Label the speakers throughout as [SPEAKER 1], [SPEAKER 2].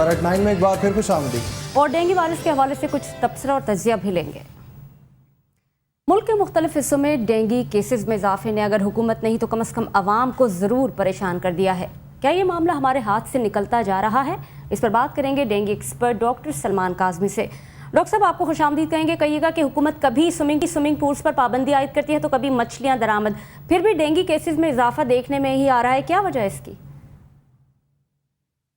[SPEAKER 1] भारत 9 में एक बार फिर खुशामदीद।
[SPEAKER 2] और डेंगू वायरस के हवाले से कुछ तबसरा और तजिया भी लेंगे। मुल्क के मुख्तलिफ हिस्सों में डेंगू केसेस में इजाफे ने अगर हुकूमत नहीं तो कम अज़ कम आवाम को ज़रूर परेशान कर दिया है। क्या ये मामला हमारे हाथ से निकलता जा रहा है? इस पर बात करेंगे dengue expert doctor Salman Kazmi से। डॉक्टर साहब, आपको खुशामदीद कहेंगे। कहिएगा कि हुकूमत कभी स्विमिंग पूल्स पर पाबंदी आयद करती है तो कभी मछलियाँ दरामद, फिर भी डेंगू केसेस में इजाफा देखने में ही आ रहा है। क्या वजह है इसकी?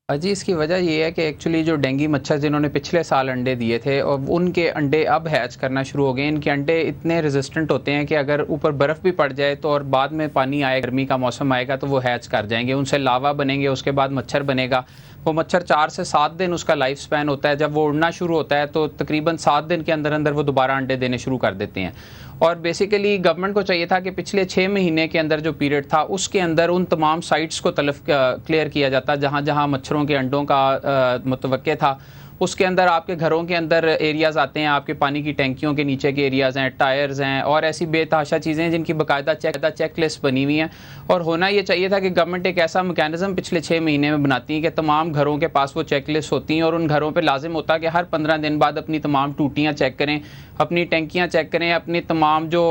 [SPEAKER 3] जी, इसकी वजह ये है कि एक्चुअली जो डेंगू मच्छर जिन्होंने पिछले साल अंडे दिए थे और उनके अंडे अब हैच करना शुरू हो गए। इनके अंडे इतने रेजिस्टेंट होते हैं कि अगर ऊपर बर्फ़ भी पड़ जाए तो और बाद में पानी आए, गर्मी का मौसम आएगा तो वो हैच कर जाएंगे, उनसे लावा बनेंगे, उसके बाद मच्छर बनेगा। वो मच्छर 4 से 7 दिन उसका लाइफ स्पैन होता है। जब वो उड़ना शुरू होता है तो तकरीबन 7 दिन के अंदर अंदर वो दोबारा अंडे देने शुरू कर देते हैं। और बेसिकली गवर्नमेंट को चाहिए था कि पिछले 6 महीने के अंदर जो पीरियड था उसके अंदर उन तमाम साइट्स को क्लियर किया जाता, जहाँ जहाँ मच्छरों के अंडों का मुतवक्के था। उसके अंदर आपके घरों के अंदर एरियाज़ आते हैं, आपके पानी की टैंकियों के नीचे के एरियाज़ हैं, टायर्स हैं और ऐसी बेतहाशा चीज़ें हैं जिनकी बाकायदा चेक लिस्ट बनी हुई हैं। और होना ये चाहिए था कि गवर्नमेंट एक ऐसा मैकेनिज़्म पिछले 6 महीने में बनाती है कि तमाम घरों के पास वो चेक लिस्ट होती हैं और उन घरों पर लाजिम होता है कि हर 15 दिन बाद अपनी तमाम टूटियाँ चेक करें, अपनी टैंकियाँ चेक करें, अपनी तमाम जो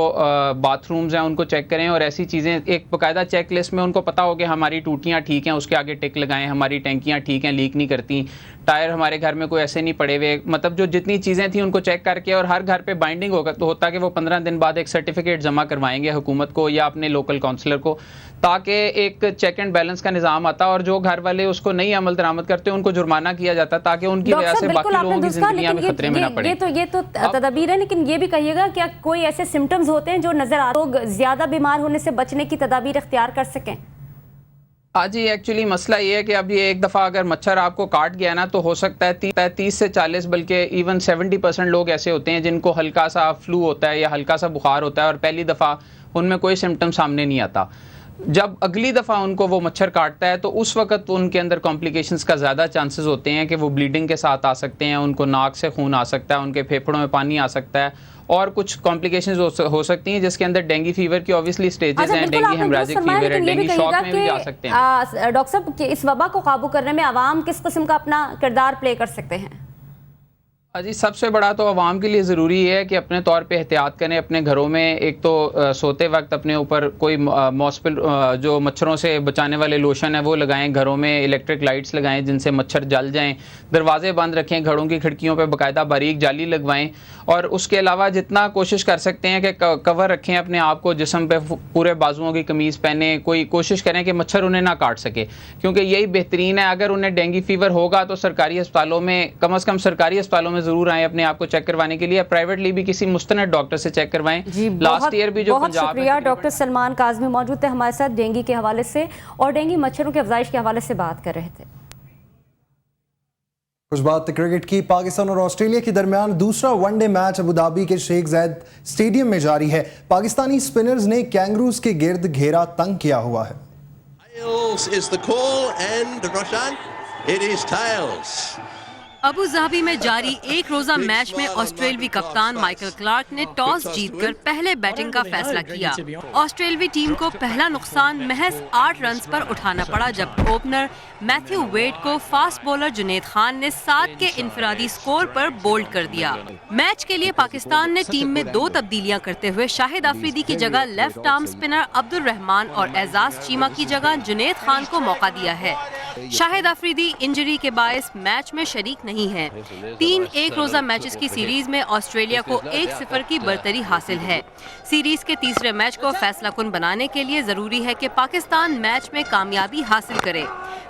[SPEAKER 3] बाथरूम्स हैं उनको चेक करें। और ऐसी चीज़ें एक बाकायदा चेक लिस्ट में उनको पता हो कि हमारी टूटियाँ ठीक हैं, उसके आगे टिक लगाएं, हमारी टैंकियाँ ठीक हैं, लीक नहीं करती, टायर हमारे घर में कोई ऐसे नहीं पड़े हुए। मतलब जो जितनी चीज़ें थी उनको चेक करके और हर घर पे बाइंडिंग होता कि वो 15 दिन बाद एक सर्टिफिकेट जमा करवाएंगे हुकूमत को या अपने लोकल काउंसलर को, ताकि एक चेक एंड बैलेंस का निज़ाम आता और जो घर वाले उसको नहीं अमल दरामद करते उनको जुर्माना किया जाता ताकि उनकी वजह से बाकी लोगों की जिंदगियां में खतरे में ना पड़े।
[SPEAKER 2] ये तो तदबीर है, लेकिन ये भी कहिएगा क्या कोई ऐसे सिम्टम्स होते हैं जो नजर आ लोग ज्यादा बीमार होने से बचने की तदाबीर इख्तियार कर सकें?
[SPEAKER 3] हाँ जी, एक्चुअली मसला ये है कि अब ये एक दफ़ा अगर मच्छर आपको काट गया ना तो हो सकता है 30 से 40 बल्कि इवन 70% लोग ऐसे होते हैं जिनको हल्का सा फ्लू होता है या हल्का सा बुखार होता है और पहली दफ़ा उनमें कोई सिम्टम सामने नहीं आता। जब अगली दफ़ा उनको वो मच्छर काटता है तो उस वक्त उनके अंदर कॉम्प्लिकेशंस का ज़्यादा चांसेस होते हैं कि वो ब्लीडिंग के साथ आ सकते हैं, उनको नाक से खून आ सकता है, उनके फेफड़ों में पानी आ सकता है और कुछ कॉम्प्लिकेशंस हो सकती हैं जिसके अंदर डेंगू फीवर की ऑब्वियसली स्टेजेस हैं, डेंगू हेमराजिक फीवर है, डेंगू शॉक में भी जा सकते हैं।
[SPEAKER 2] डॉक्टर साहब, इस वबा को काबू करने में आवाम किस किस्म का अपना किरदार प्ले कर सकते हैं?
[SPEAKER 3] जी, सबसे बड़ा तो आवाम के लिए ज़रूरी है कि अपने तौर पे एहतियात करें अपने घरों में। एक तो सोते वक्त अपने ऊपर कोई मॉस्किल जो मच्छरों से बचाने वाले लोशन है वो लगाएं, घरों में इलेक्ट्रिक लाइट्स लगाएं जिनसे मच्छर जल जाएं, दरवाजे बंद रखें, घरों की खिड़कियों पे बाकायदा बारीक जाली लगवाएं और उसके अलावा जितना कोशिश कर सकते हैं कि कवर रखें अपने आप को, जिस्म पे पूरे बाजुओं की कमीज़ पहने, कोई कोशिश करें कि मच्छर उन्हें ना काट सके क्योंकि यही बेहतरीन है। अगर उन्हें डेंगू फीवर होगा तो सरकारी अस्पतालों में कम से कम सरकारी अस्पतालों में जरूर आए अपने आप को चेक करवाने के लिए, प्राइवेटली भी किसी मुस्तनद डॉक्टर से चेक करवाएं। लास्ट ईयर भी जो पंजाब में
[SPEAKER 2] डॉक्टर सलमान काज़मी मौजूद थे हमारे साथ डेंगू के हवाले से और डेंगू मच्छरों की अफजाइश के हवाले से बात कर रहे थे।
[SPEAKER 1] कुछ बात क्रिकेट की। पाकिस्तान और ऑस्ट्रेलिया के दरमियान दूसरा वनडे मैच अबू धाबी के शेख जायद स्टेडियम में जारी है। पाकिस्तानी स्पिनर्स ने कैंगरूज के गिर्द घेरा तंग किया हुआ है।
[SPEAKER 4] अबू धाबी में जारी एक रोजा मैच में ऑस्ट्रेलवी कप्तान माइकल क्लार्क ने टॉस जीतकर पहले बैटिंग का फैसला किया। ऑस्ट्रेलवी टीम को पहला नुकसान महज 8 रन पर उठाना पड़ा जब ओपनर मैथ्यू वेड को फास्ट बॉलर जुनैद खान ने 7 के इनफरादी स्कोर पर बोल्ड कर दिया। मैच के लिए पाकिस्तान ने टीम में 2 तब्दीलियां करते हुए शाहिद अफरीदी की जगह left arm spinner Abdul Rahman और एजाज चीमा की जगह जुनैद खान को मौका दिया है। शाहिद अफरीदी इंजरी के बायस मैच में शरीक नहीं है। 3 एक रोजा मैचेस की सीरीज में ऑस्ट्रेलिया को 1-0 की बरतरी हासिल है। सीरीज के तीसरे मैच को फैसला कुन बनाने के लिए जरूरी है कि पाकिस्तान मैच में कामयाबी हासिल करे।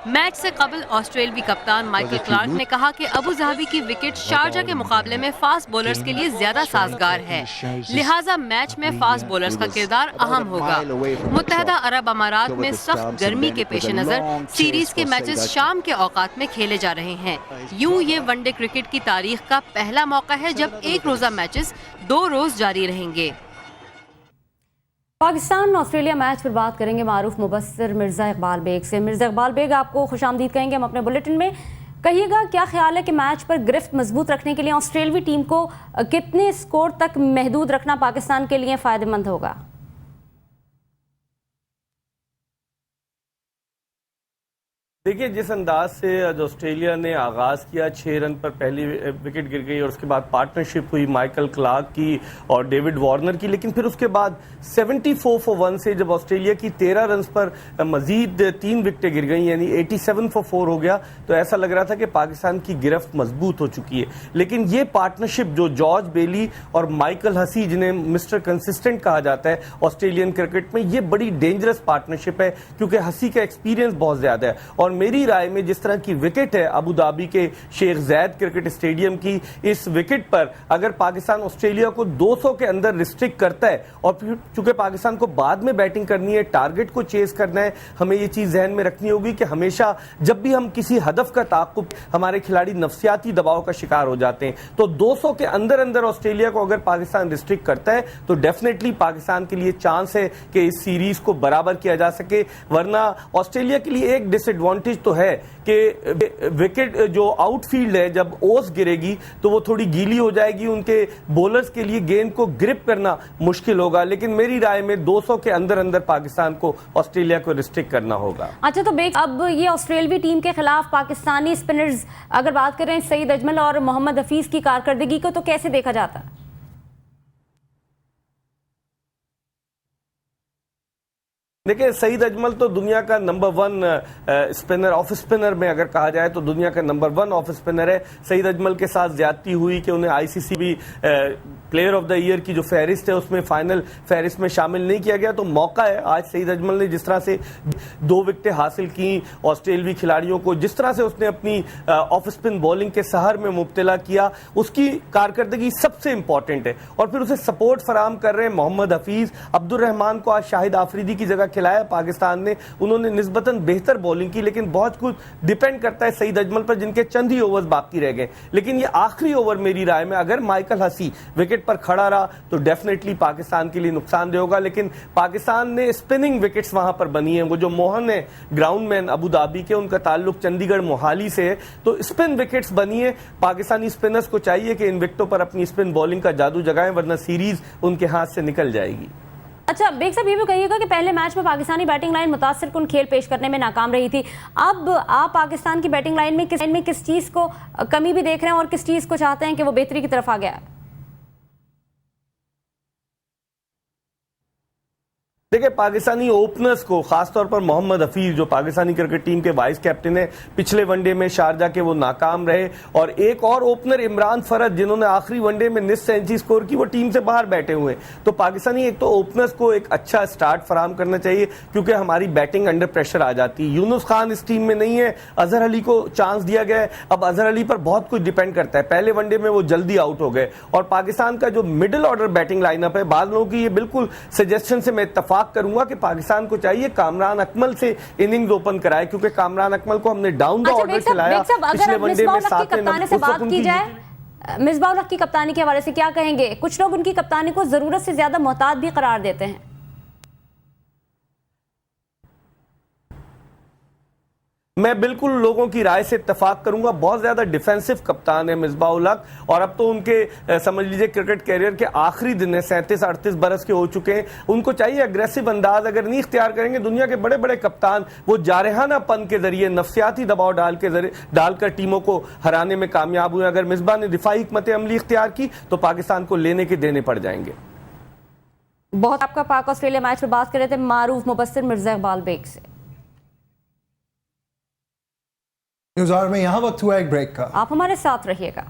[SPEAKER 4] मैच से कबल ऑस्ट्रेलवी कप्तान माइकल क्लार्क ने कहा कि अबू धाबी की विकेट शारजा के मुकाबले में फास्ट बॉलर्स के लिए ज्यादा साजगार है, लिहाजा मैच में फास्ट बॉलर्स का किरदार अहम होगा। मुत्तहदा अरब अमारात में सख्त गर्मी के पेश नजर सीरीज के मैचेस शाम के औकात में खेले जा रहे हैं। यूं ये वनडे क्रिकेट की तारीख का पहला मौका है जब एक रोजा मैचेस 2 रोज जारी रहेंगे।
[SPEAKER 2] पाकिस्तान ऑस्ट्रेलिया मैच पर बात करेंगे मारूफ मुबस्सिर मिर्ज़ा इकबाल बेग से। मिर्ज़ा इकबाल बेग, आपको खुशामदीद कहेंगे हम अपने बुलेटिन में। कहिएगा क्या ख्याल है कि मैच पर गिरफ्त मजबूत रखने के लिए ऑस्ट्रेलवी टीम को कितने स्कोर तक महदूद रखना पाकिस्तान के लिए फ़ायदेमंद होगा?
[SPEAKER 5] देखिए, जिस अंदाज से आज ऑस्ट्रेलिया ने आगाज किया, 6 रन पर पहली विकेट गिर गई और उसके बाद पार्टनरशिप हुई माइकल क्लार्क की और डेविड वार्नर की, लेकिन फिर उसके बाद 74 फॉर 1 से जब ऑस्ट्रेलिया की 13 रन पर मजीद 3 विकेटें गिर गई, यानी 87 फॉर 4 हो गया, तो ऐसा लग रहा था कि पाकिस्तान की गिरफ्त मजबूत हो चुकी है। लेकिन ये पार्टनरशिप जो जॉर्ज बेली और माइकल हसी, जिन्हें मिस्टर कंसिस्टेंट कहा जाता है ऑस्ट्रेलियन क्रिकेट में, ये बड़ी डेंजरस पार्टनरशिप है क्योंकि हसी का एक्सपीरियंस बहुत ज्यादा है। और मेरी राय में जिस तरह की विकेट है अबू धाबी के शेख ज़ैद क्रिकेट स्टेडियम की, इस विकेट पर अगर पाकिस्तान ऑस्ट्रेलिया को 200 के अंदर रिस्ट्रिक्ट करता है और फिर चूंकि पाकिस्तान को बाद में बैटिंग करनी है, टारगेट को चेस करना है, हमें ये चीज जहन में रखनी होगी कि हमेशा जब भी हम किसी हदफ का ताक़ुब, हमारे खिलाड़ी नफसियाती दबाव का शिकार हो जाते हैं, तो 200 के अंदर अंदर ऑस्ट्रेलिया को अगर पाकिस्तान रिस्ट्रिक्ट करता है तो डेफिनेटली पाकिस्तान के लिए चांस है कि इस सीरीज को बराबर किया जा सके। वरना ऑस्ट्रेलिया के लिए एक डिसएडवांटेज तो है कि विकेट जो आउटफील्ड है, जब ओस गिरेगी तो वो थोड़ी गीली हो जाएगी, उनके बॉलर्स के लिए गेंद को ग्रिप करना मुश्किल होगा। लेकिन मेरी राय में 200 के अंदर अंदर पाकिस्तान को ऑस्ट्रेलिया को रिस्ट्रिक्ट करना होगा।
[SPEAKER 2] अच्छा, तो अब ये ऑस्ट्रेलवी टीम के खिलाफ पाकिस्तानी स्पिनर्स, अगर बात करें सईद अजमल और मोहम्मद हफीज की कारकर्दगी को, तो कैसे देखा जाता है?
[SPEAKER 5] देखिए, सईद अजमल तो दुनिया का नंबर 1 स्पिनर, ऑफ स्पिनर में अगर कहा जाए तो दुनिया का नंबर 1 ऑफ स्पिनर है। सईद अजमल के साथ ज्यादती हुई कि उन्हें आईसीसी भी प्लेयर ऑफ द ईयर की जो फहरिस्त है उसमें फाइनल फहरिस्त में शामिल नहीं किया गया। तो मौका है आज सईद अजमल ने जिस तरह से 2 विकेटें हासिल की ऑस्ट्रेलवी खिलाड़ियों को, जिस तरह से उसने अपनी ऑफ स्पिन बॉलिंग के सहर में मुब्तला किया, उसकी कारकर्दगी सबसे इंपॉर्टेंट है। और फिर उसे सपोर्ट फराम कर रहे हैं मोहम्मद हफीज, अब्दुल रहमान को आज शाहिद आफरीदी की जगह खिलाया पाकिस्तान ने, उन्होंने निस्बतन बेहतर बॉलिंग की, लेकिन बहुत कुछ डिपेंड करता है सईद अजमल पर जिनके चंद ही ओवर्स बाकी रह गए। लेकिन ये आखिरी ओवर मेरी राय में अगर माइकल हसी विकेट पर खड़ा रहा तो डेफिनेटली पाकिस्तान के लिए नुकसानदेह होगा। लेकिन पाकिस्तान ने स्पिनिंग विकेट्स वहां पर बनी है, वो जो मोहन है ग्राउंडमैन अबू धाबी के, उनका ताल्लुक चंडीगढ़ मोहाली से है, तो स्पिन विकेट्स बनी है। पाकिस्तानी स्पिनर्स को चाहिए कि इन विकेटों पर अपनी स्पिन बॉलिंग का जादू जगाएं, वरना सीरीज उनके हाथ से निकल जाएगी।
[SPEAKER 2] अच्छा, बेग साहब ये भी कहिएगा कि पहले मैच में पाकिस्तानी बैटिंग लाइन मुतासिर कुन खेल पेश करने में नाकाम रही थी। अब आप पाकिस्तान की बैटिंग लाइन में किस चीज़ को कमी भी देख रहे हैं और किस चीज़ को चाहते हैं कि वो बेहतरी की तरफ आ गया है?
[SPEAKER 5] देखिए, पाकिस्तानी ओपनर्स को, खासतौर पर मोहम्मद हफीज जो पाकिस्तानी क्रिकेट टीम के वाइस कैप्टन है, पिछले वनडे में शारजा के वो नाकाम रहे, और एक और ओपनर इमरान फरद जिन्होंने आखिरी वनडे में निस्फ सेंचुरी स्कोर की, वो टीम से बाहर बैठे हुए हैं। तो पाकिस्तानी एक तो ओपनर्स को एक अच्छा स्टार्ट फराम करना चाहिए क्योंकि हमारी बैटिंग अंडर प्रेशर आ जाती है। यूनुस खान इस टीम में नहीं है, अजहर अली को चांस दिया गया है। अब अजहर अली पर बहुत कुछ डिपेंड करता है, पहले वनडे में वो जल्दी आउट हो गए। और पाकिस्तान का जो मिडिल ऑर्डर बैटिंग लाइनअप है, बाद लोगों की ये बिल्कुल सजेशन से मैं इत्तफाक करूंगा कि पाकिस्तान को चाहिए कामरान अकमल से इनिंग्स ओपन कराए, क्योंकि कामरान अकमल को हमने डाउन द ऑर्डर खिलाया पिछले वनडे में 7
[SPEAKER 2] कप्तानी से बात की जाए, मिसबाह उल हक की कप्तानी के हवाले से क्या कहेंगे? कुछ लोग उनकी कप्तानी को जरूरत से ज्यादा मोहताज भी करार देते हैं।
[SPEAKER 5] मैं बिल्कुल लोगों की राय से इत्तेफाक करूंगा, बहुत ज्यादा डिफेंसिव कप्तान है मिसबाह उल हक, और अब तो उनके समझ लीजिए क्रिकेट कैरियर के आखिरी दिन है, 37-38 बरस के हो चुके हैं। उनको चाहिए अग्रेसिव अंदाज, अगर नहीं इख्तियार करेंगे, दुनिया के बड़े बड़े कप्तान वो जारहानापन के जरिए, नफसियाती दबाव डालकर टीमों को हराने में कामयाब हुए। अगर मिसबाह ने दिफाई हिकमत अमली इख्तियार की तो पाकिस्तान को लेने के देने पड़ जाएंगे।
[SPEAKER 2] बहुत आपका पाक ऑस्ट्रेलिया मैच में बात कर रहे थे मारूफ मुबस्सिर मिर्जा इकबाल बेग से।
[SPEAKER 1] न्यूज़ आवर में यहाँ वक्त हुआ एक ब्रेक का,
[SPEAKER 2] आप हमारे साथ रहिएगा।